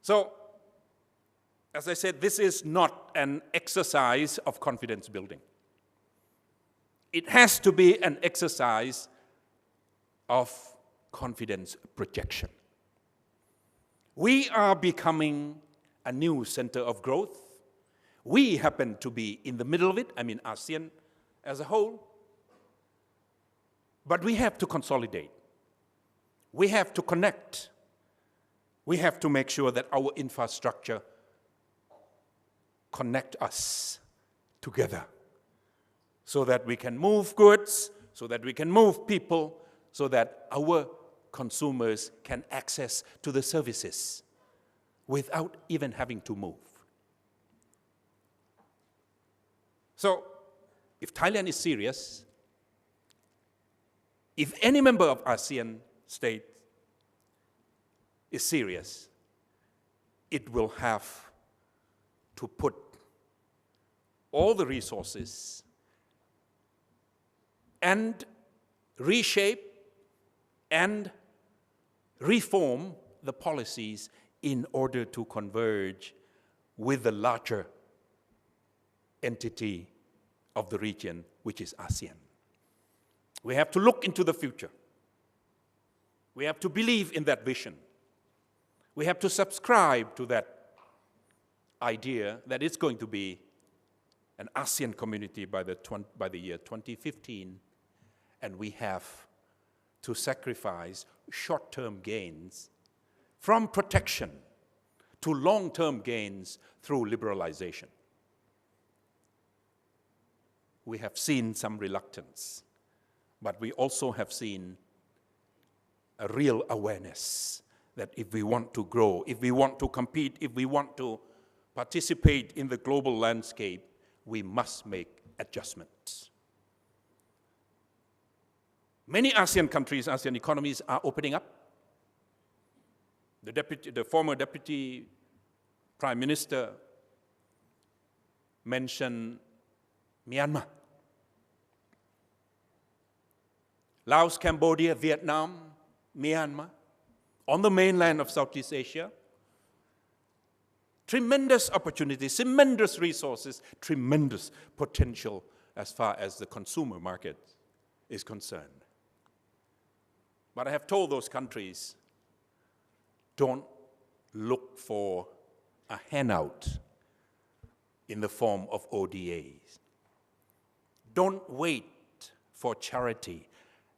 So, as I said, this is not an exercise of confidence building. It has to be an exercise of confidence projection. We are becoming a new center of growth. We happen to be in the middle of it, I mean ASEAN as a whole. But we have to consolidate. We have to connect. We have to make sure that our infrastructure connect us together so that we can move goods, so that we can move people, so that our consumers can access to the services without even having to move. So, if Thailand is serious, if any member of ASEAN state is serious, it will have to put all the resources and reshape and reform the policies in order to converge with the larger entity of the region, which is ASEAN. We have to look into the future. We have to believe in that vision. We have to subscribe to that idea that it's going to be an ASEAN community by the year 2015, and we have to sacrifice short-term gains from protection to long-term gains through liberalization. We have seen some reluctance, but we also have seen a real awareness that if we want to grow, if we want to compete, if we want to participate in the global landscape, we must make adjustments. Many ASEAN countries, ASEAN economies are opening up. The former Deputy Prime Minister mentioned Myanmar, Laos, Cambodia, Vietnam, Myanmar, on the mainland of Southeast Asia. Tremendous opportunities, tremendous resources, tremendous potential as far as the consumer market is concerned. But I have told those countries, don't look for a handout in the form of ODAs. Don't wait for charity.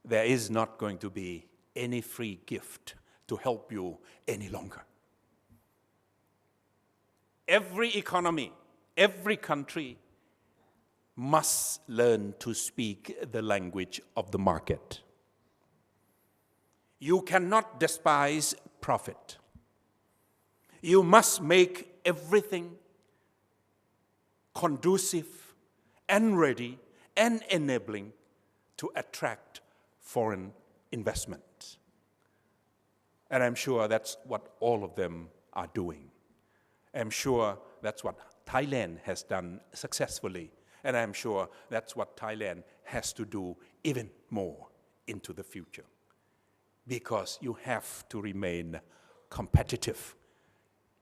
There is not going to be any free gift to help you any longer. Every economy, every country must learn to speak the language of the market. You cannot despise profit. You must make everything conducive and ready and enabling to attract foreign investment. And I'm sure that's what all of them are doing. I'm sure that's what Thailand has done successfully, and I'm sure that's what Thailand has to do even more into the future. Because you have to remain competitive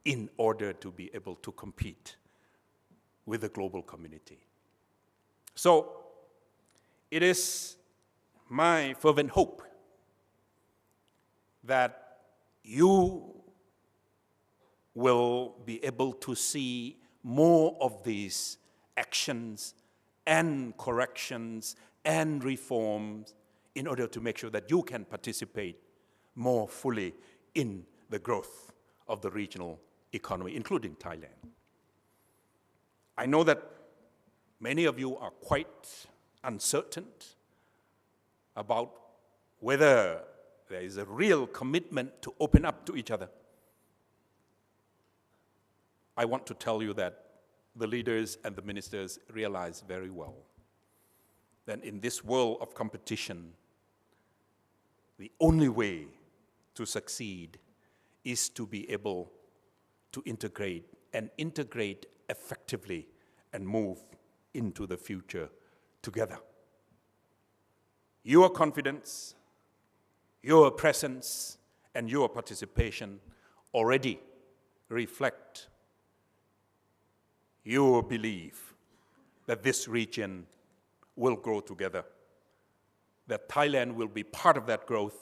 in order to be able to compete with the global community. So, it is my fervent hope that you will be able to see more of these actions and corrections and reforms in order to make sure that you can participate more fully in the growth of the regional economy, including Thailand. I know that many of you are quite uncertain about whether there is a real commitment to open up to each other. I want to tell you that the leaders and the ministers realize very well that in this world of competition, the only way to succeed is to be able to integrate effectively and move into the future together. Your confidence, your presence, and your participation already reflect your belief that this region will grow together, that Thailand will be part of that growth,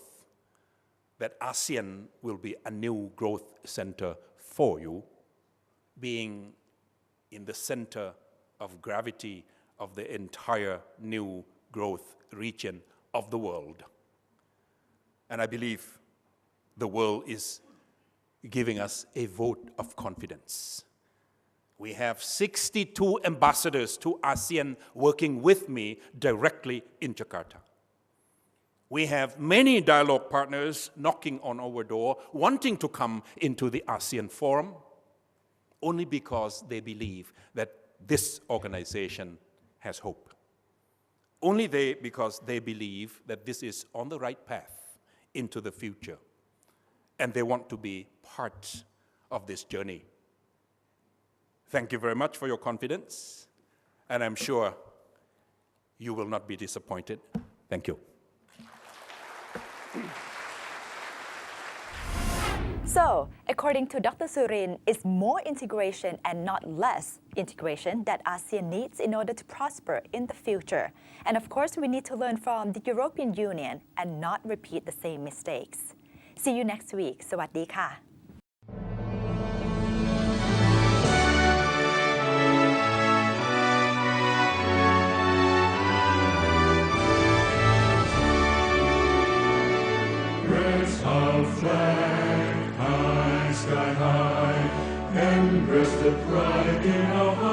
that ASEAN will be a new growth center for you, being in the center of gravity of the entire new growth region of the world. And I believe the world is giving us a vote of confidence. We have 62 ambassadors to ASEAN working with me directly in Jakarta. We have many dialogue partners knocking on our door, wanting to come into the ASEAN Forum, only because they believe that this organization has hope. Only because they believe that this is on the right path into the future, and they want to be part of this journey. Thank you very much for your confidence, and I'm sure you will not be disappointed. Thank you. So, according to Dr. Surin, it's more integration and not less integration that ASEAN needs in order to prosper in the future. And of course, we need to learn from the European Union and not repeat the same mistakes. See you next week. สวัสดีค่ะ Raise our flag high, sky high, and rest the pride in our hearts.